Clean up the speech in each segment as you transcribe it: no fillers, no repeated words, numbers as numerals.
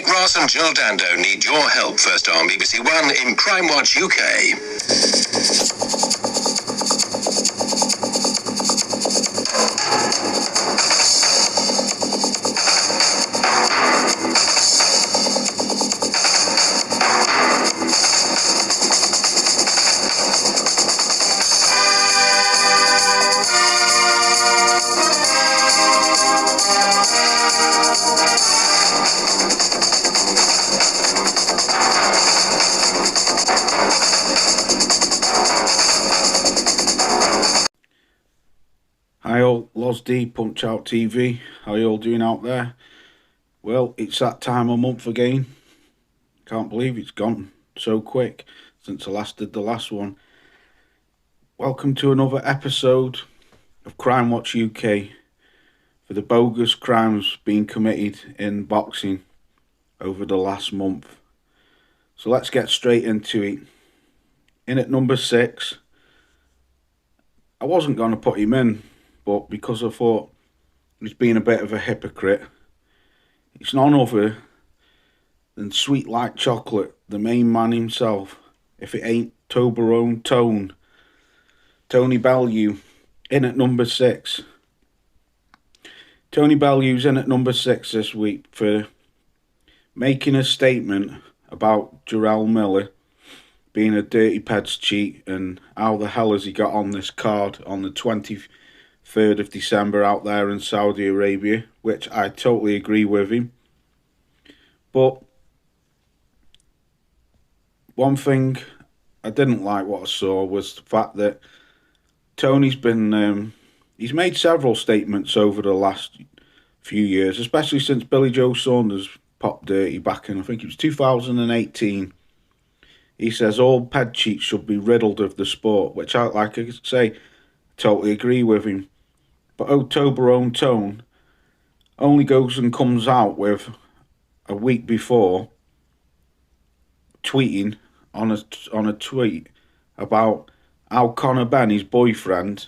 Nick Ross and Jill Dando need your help first on BBC One in Crime Watch UK. Hi all, Loz D, Punch Out TV. How you all doing out there? Well, it's that time of month again. Can't believe it's gone so quick since I last did the last one. Welcome to another episode of Crime Watch UK for the bogus crimes being committed in boxing over the last month. So let's get straight into it. In at number 6, I wasn't going to put him in, but because I thought he's been a bit of a hypocrite, it's none other than Sweet Like Chocolate, the main man himself, if it ain't Toblerone Tone, Tony Bellew, in at number 6. Tony Bellew's in at number 6 this week for making a statement about Jarrell Miller being a dirty Peds cheat and how the hell has he got on this card on the 23rd of December out there in Saudi Arabia, which I totally agree with him. But one thing I didn't like what I saw was the fact that Tony's been he's made several statements over the last few years, especially since Billy Joe Saunders popped dirty back in, I think it was 2018. He says all ped cheats should be riddled of the sport, which I, like I say, totally agree with him. But Toblerone Tone only goes and comes out with a week before tweeting on a tweet about how Conor Benn, his boyfriend,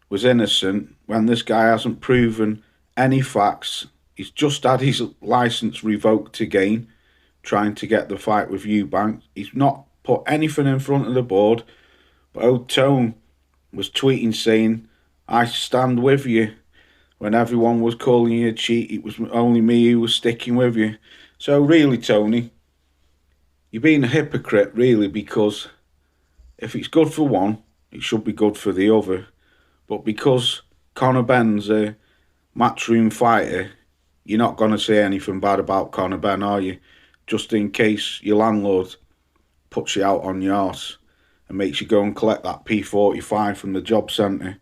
was innocent when this guy hasn't proven any facts. He's just had his licence revoked again, trying to get the fight with Eubank. He's not put anything in front of the board, but Tone was tweeting saying, I stand with you. When everyone was calling you a cheat, it was only me who was sticking with you. So really, Tony, you're being a hypocrite, really, because if it's good for one, it should be good for the other. But because Conor Benn's a matchroom fighter, you're not going to say anything bad about Conor Benn, are you? Just in case your landlord puts you out on your arse and makes you go and collect that P45 from the job centre,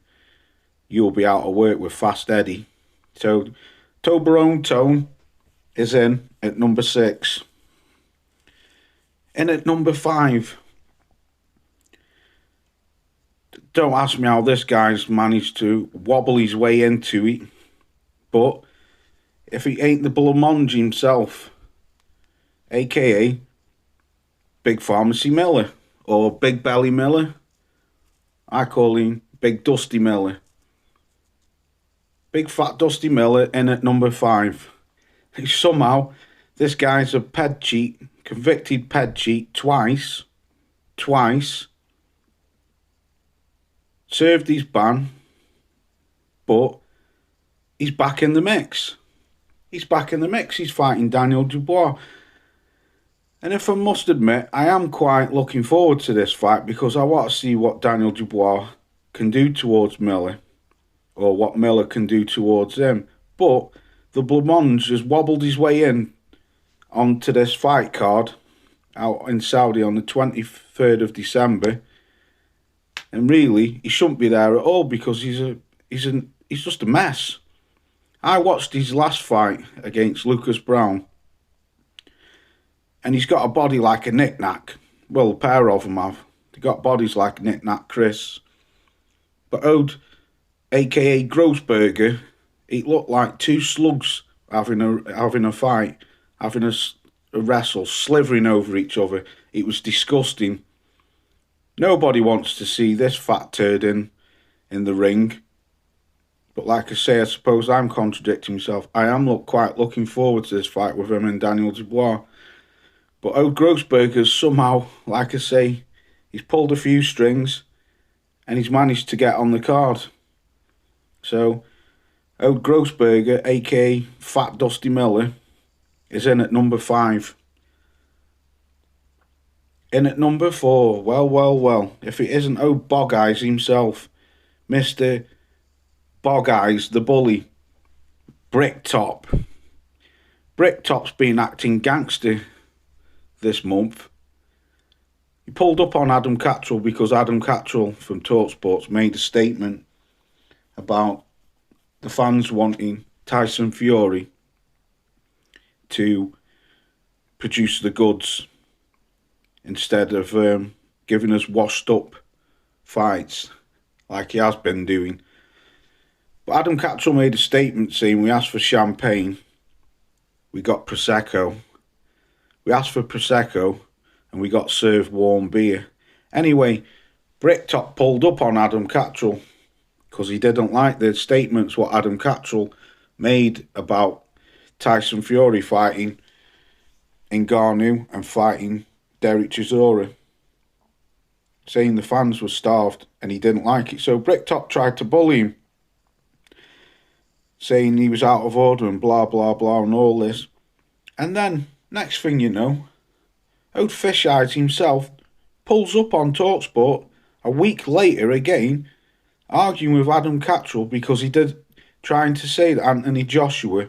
you'll be out of work with Fast Eddie. So Toblerone Tone is in at number 6. In at number 5, don't ask me how this guy's managed to wobble his way into it, but if he ain't the Blancmange himself, aka Big Pharmacy Miller, or Big Belly Miller, I call him Big Dusty Miller. Big Fat Dusty Miller in at number 5. Somehow, this guy's a ped cheat, convicted ped cheat twice, served his ban, but he's back in the mix. He's fighting Daniel Dubois. And if I must admit, I am quite looking forward to this fight because I want to see what Daniel Dubois can do towards Miller, or what Miller can do towards him. But the Blancmange has wobbled his way in onto this fight card out in Saudi on the 23rd of December. And really, he shouldn't be there at all because he's just a mess. I watched his last fight against Lucas Browne, and he's got a body like a knick-knack. Well, a pair of them have. They got bodies like Knick-Knack Chris. But a.k.a. Grossberger, it looked like two slugs having a fight, having a wrestle, slithering over each other. It was disgusting. Nobody wants to see this fat turd in the ring. But like I say, I suppose I'm contradicting myself. I am quite looking forward to this fight with him and Daniel Dubois. But Ode Grossberger's somehow, like I say, he's pulled a few strings and he's managed to get on the card. So, Ode Grossberger, aka Fat Dusty Miller, is in at number 5. In at number 4, well, if it isn't Ode Bog Eyes himself, Mr. Bog Eyes, the bully, Bricktop. Bricktop's been acting gangster this month. He pulled up on Adam Catterall because Adam Catterall from TalkSports made a statement about the fans wanting Tyson Fury to produce the goods instead of giving us washed up fights like he has been doing. But Adam Catterall made a statement saying we asked for champagne, we got Prosecco. We asked for Prosecco and we got served warm beer. Anyway, Bricktop pulled up on Adam Catterall because he didn't like the statements what Adam Catterall made about Tyson Fury fighting Ngannou and fighting Derek Chisora, saying the fans were starved and he didn't like it. So Bricktop tried to bully him, saying he was out of order and blah, blah, blah and all this. And then, next thing you know, Ode Fish Eyes himself pulls up on TalkSport a week later again, arguing with Adam Catterall because he did trying to say that Anthony Joshua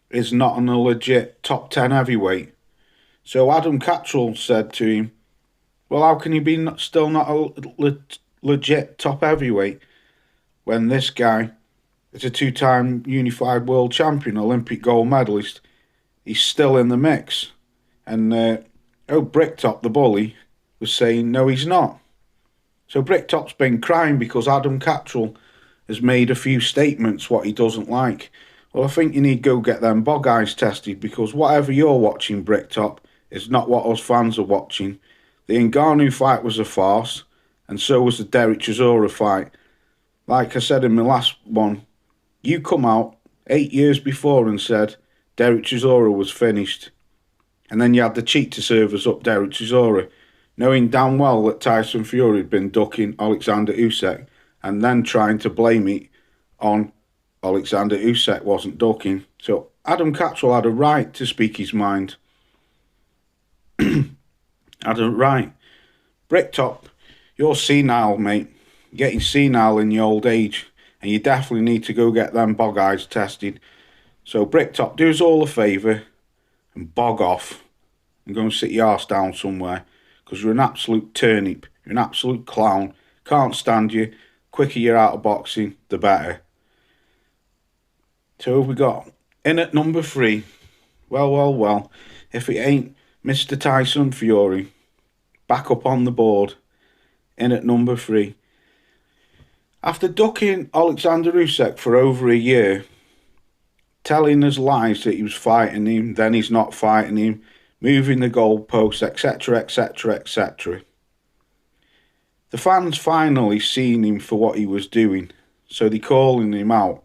is not a legit top 10 heavyweight. So Adam Catterall said to him, well, how can he be still not a legit top heavyweight when this guy is a 2-time unified world champion, Olympic gold medalist? He's still in the mix. And Bricktop, the bully, was saying, no, he's not. So Bricktop's been crying because Adam Catterall has made a few statements what he doesn't like. Well, I think you need to go get them bog eyes tested because whatever you're watching, Bricktop, is not what us fans are watching. The Ngannou fight was a farce, and so was the Derek Chisora fight. Like I said in my last one, you come out 8 years before and said Derek Chisora was finished. And then you had the cheek to serve us up Derek Chisora, knowing damn well that Tyson Fury had been ducking Alexander Usyk and then trying to blame it on Alexander Usyk wasn't ducking. So Adam Catterall had a right to speak his mind. Had a right. Bricktop, you're senile, mate. You're getting senile in your old age, and you definitely need to go get them bog eyes tested. So Bricktop, do us all a favour and bog off and go and sit your arse down somewhere because you're an absolute turnip. You're an absolute clown. Can't stand you. Quicker you're out of boxing, the better. So we got in at number 3. Well, if it ain't Mr. Tyson Fury, back up on the board, in at number 3. After ducking Alexander Usyk for over a year, telling us lies that he was fighting him, then he's not fighting him, moving the goalposts, etc, etc, etc. The fans finally seen him for what he was doing, so they calling him out.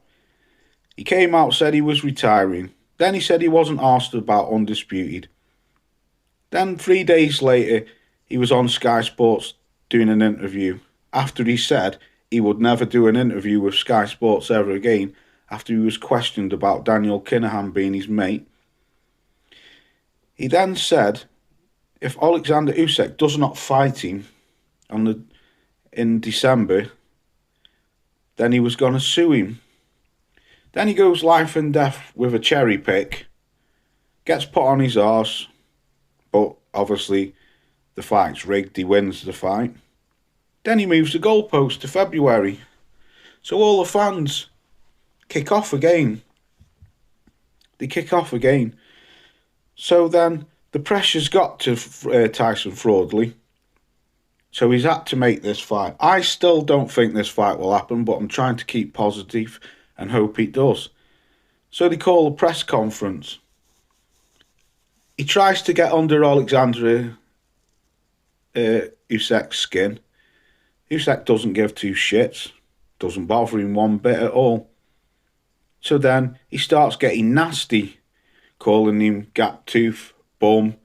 He came out, said he was retiring. Then he said he wasn't asked about Undisputed. Then 3 days later, he was on Sky Sports doing an interview after he said he would never do an interview with Sky Sports ever again after he was questioned about Daniel Kinahan being his mate. He then said if Alexander Usyk does not fight him in December, then he was going to sue him. Then he goes life and death with a cherry pick, gets put on his arse, but obviously the fight's rigged, he wins the fight. Then he moves the goalpost to February. So all the fans kick off again. They kick off again. So then the pressure's got to Tyson Fraudley. So he's had to make this fight. I still don't think this fight will happen, but I'm trying to keep positive and hope it does. So they call a press conference. He tries to get under Alexander Usyk's skin. Usyk doesn't give two shits. Doesn't bother him one bit at all. So then he starts getting nasty, calling him gap tooth, bum,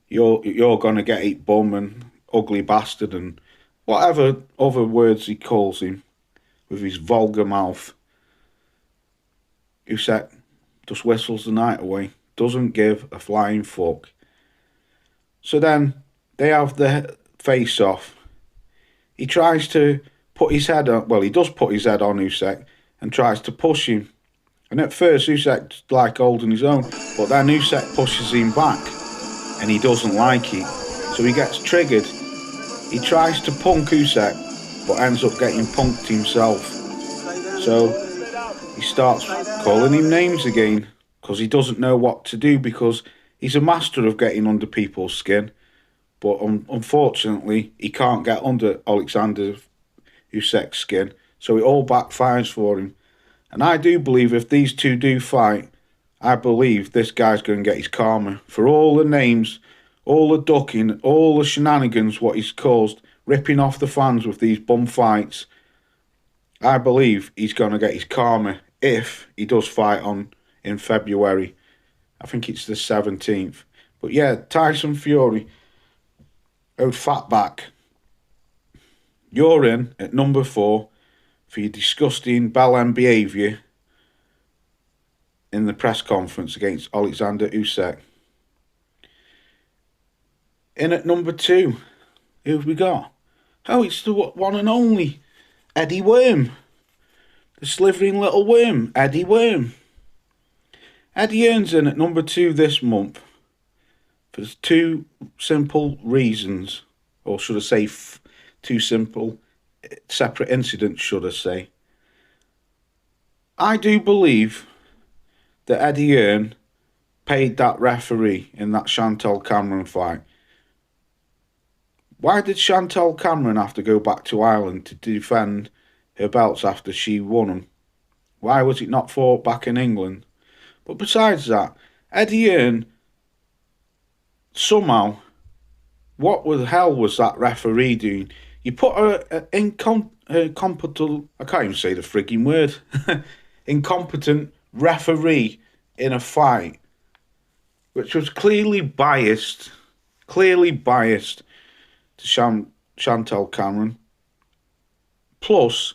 you're gonna get it, bum, and ugly bastard, and whatever other words he calls him with his vulgar mouth. Usyk just whistles the night away, doesn't give a flying fuck. So then they have the face off. He tries to put his head on, well, he does put his head on Usyk and tries to push him. And at first Usyk's like holding his own, but then Usyk pushes him back and he doesn't like it. So he gets triggered. He tries to punk Usyk, but ends up getting punked himself. So he starts calling him names again because he doesn't know what to do, because he's a master of getting under people's skin. But unfortunately, he can't get under Alexander Usyk's skin, so it all backfires for him. And I do believe if these two do fight, I believe this guy's going to get his karma for all the names, all the ducking, all the shenanigans what he's caused, ripping off the fans with these bum fights. I believe he's going to get his karma if he does fight in February. I think it's the 17th. But yeah, Tyson Fury, old fatback, you're in at number 4 for your disgusting bellend behaviour in the press conference against Alexander Usyk. In at number 2, who have we got? Oh, it's the one and only Eddie Worm. The slithering little worm, Eddie Worm. Eddie Hearn's in at number 2 this month for 2 simple reasons, or should I say 2 simple separate incidents, should I say. I do believe that Eddie Hearn paid that referee in that Chantel Cameron fight. Why did Chantel Cameron have to go back to Ireland to defend her belts after she won them? Why was it not fought back in England? But besides that, Eddie Hearn, somehow, what the hell was that referee doing? You put a incompetent, I can't even say the frigging word, incompetent referee in a fight, which was clearly biased to Chantel Cameron. Plus,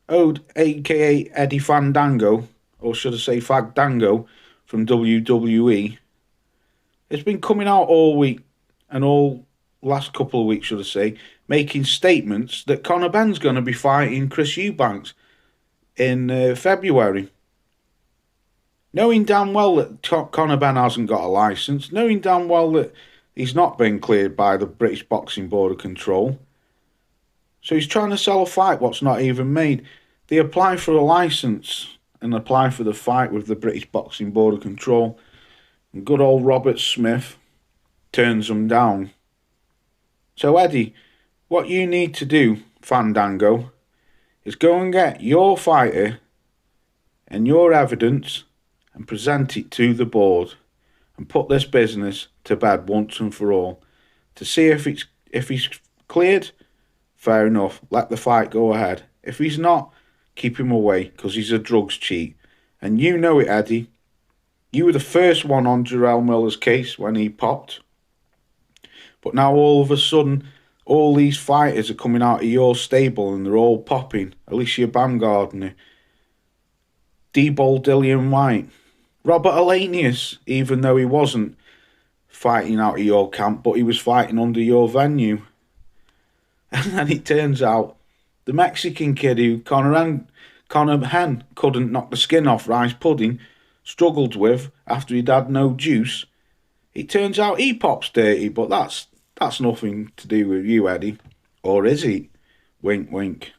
owed aka Eddie Fandango, or should I say Fagdango, from WWE, it's been coming out all week and all last couple of weeks, should I say, making statements that Conor Benn's going to be fighting Chris Eubanks in February. Knowing damn well that Conor Benn hasn't got a licence, knowing damn well that he's not been cleared by the British Boxing Board of Control. So he's trying to sell a fight what's not even made. They apply for a licence and apply for the fight with the British Boxing Board of Control. And good old Robert Smith turns them down. So Eddie, what you need to do, Fandango, is go and get your fighter and your evidence and present it to the board and put this business to bed once and for all. To see if he's cleared, fair enough, let the fight go ahead. If he's not, keep him away, because he's a drugs cheat. And you know it, Eddie. You were the first one on Jarrell Miller's case when he popped. But now all of a sudden, all these fighters are coming out of your stable and they're all popping. Alicia Baumgardner, Debol Dillian White, Robert Alanius, even though he wasn't fighting out of your camp, but he was fighting under your venue. And then it turns out the Mexican kid who Conor Henn couldn't knock the skin off rice pudding, struggled with after he'd had no juice. It turns out he pops dirty, but that's nothing to do with you, Eddie. Or is he? Wink, wink.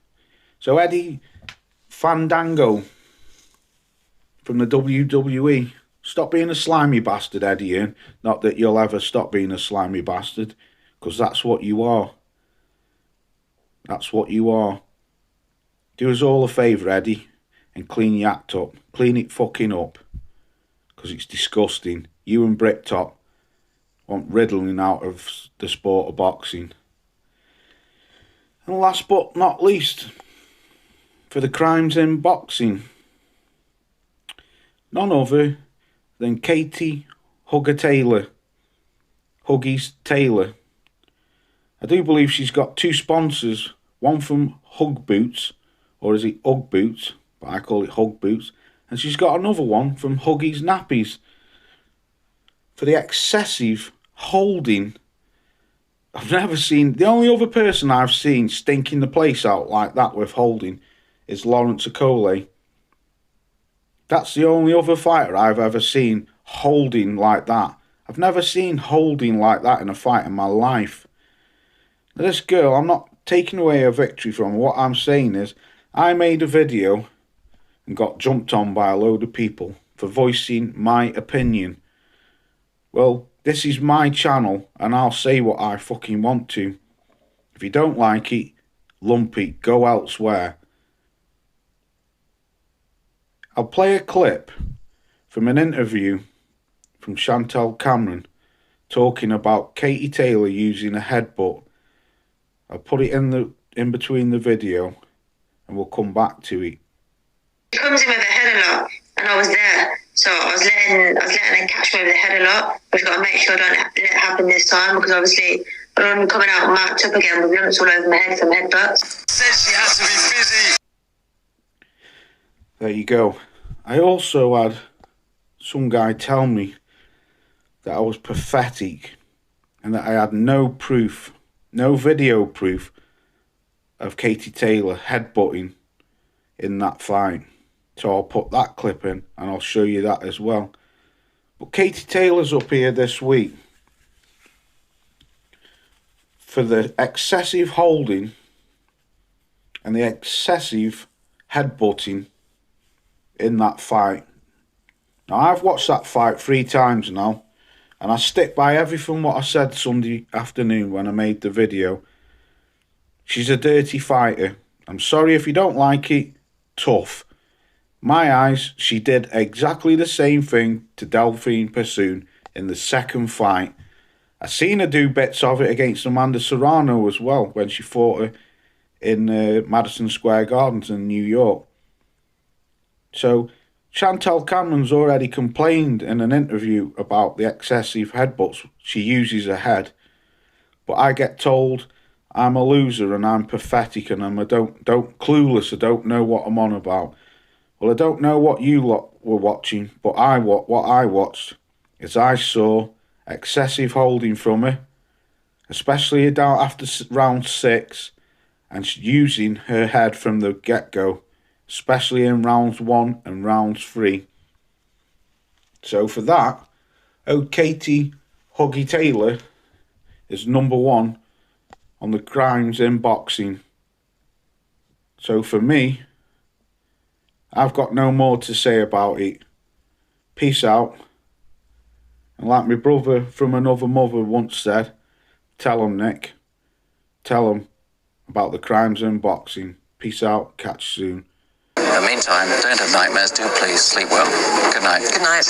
So Eddie Fandango from the WWE, stop being a slimy bastard, Eddie Hearn. Not that you'll ever stop being a slimy bastard, because that's what you are. That's what you are. Do us all a favour, Eddie, and clean your act up. Clean it fucking up, because it's disgusting. You and Bricktop want riddling out of the sport of boxing. And last but not least, for the crimes in boxing, none other than Katie Hugger-Taylor. Huggies Taylor. I do believe she's got two sponsors, one from Hug Boots, or is it Ugg Boots, but I call it Hug Boots, and she's got another one from Huggies Nappies. For the excessive holding, I've never seen, the only other person I've seen stinking the place out like that with holding is Lawrence Okolie. That's the only other fighter I've ever seen holding like that. I've never seen holding like that in a fight in my life. Now, this girl, I'm not taking away her victory from her. What I'm saying is, I made a video and got jumped on by a load of people for voicing my opinion. Well, this is my channel and I'll say what I fucking want to. If you don't like it, lump it, go elsewhere. I'll play a clip from an interview from Chantelle Cameron talking about Katie Taylor using a headbutt. I'll put it in between the video and we'll come back to it. He comes in with the head a lot, and I was there, so I was letting her catch me with the head a lot. We've got to make sure I don't let it happen this time, because obviously I'm coming out marked up again with lumps all over my head from headbutts. Says she has to be busy. There you go. I also had some guy tell me that I was pathetic and that I had no proof, no video proof of Katie Taylor headbutting in that fight. So I'll put that clip in and I'll show you that as well. But Katie Taylor's up here this week for the excessive holding and the excessive headbutting in that fight. Now, I've watched that fight 3 times now, and I stick by everything what I said Sunday afternoon when I made the video. She's a dirty fighter. I'm sorry if you don't like it, tough. My eyes, she did exactly the same thing to Delphine Persoon in the second fight. I seen her do bits of it against Amanda Serrano as well when she fought her in Madison Square Gardens in New York. So Chantelle Cameron's already complained in an interview about the excessive headbutts she uses her head. But I get told I'm a loser and I'm pathetic and I'm don't clueless. I don't know what I'm on about. Well, I don't know what you lot were watching, but what I watched is I saw excessive holding from her, especially down after round 6, and she's using her head from the get-go, especially in rounds 1 and rounds 3. So for that, Katie Hugger-Taylor is number 1 on the crimes in boxing. So for me, I've got no more to say about it. Peace out. And like my brother from another mother once said, tell 'em, Nick. Tell 'em about the crimes in boxing. Peace out. Catch you soon. In the meantime, don't have nightmares. Do please sleep well. Good night. Good night.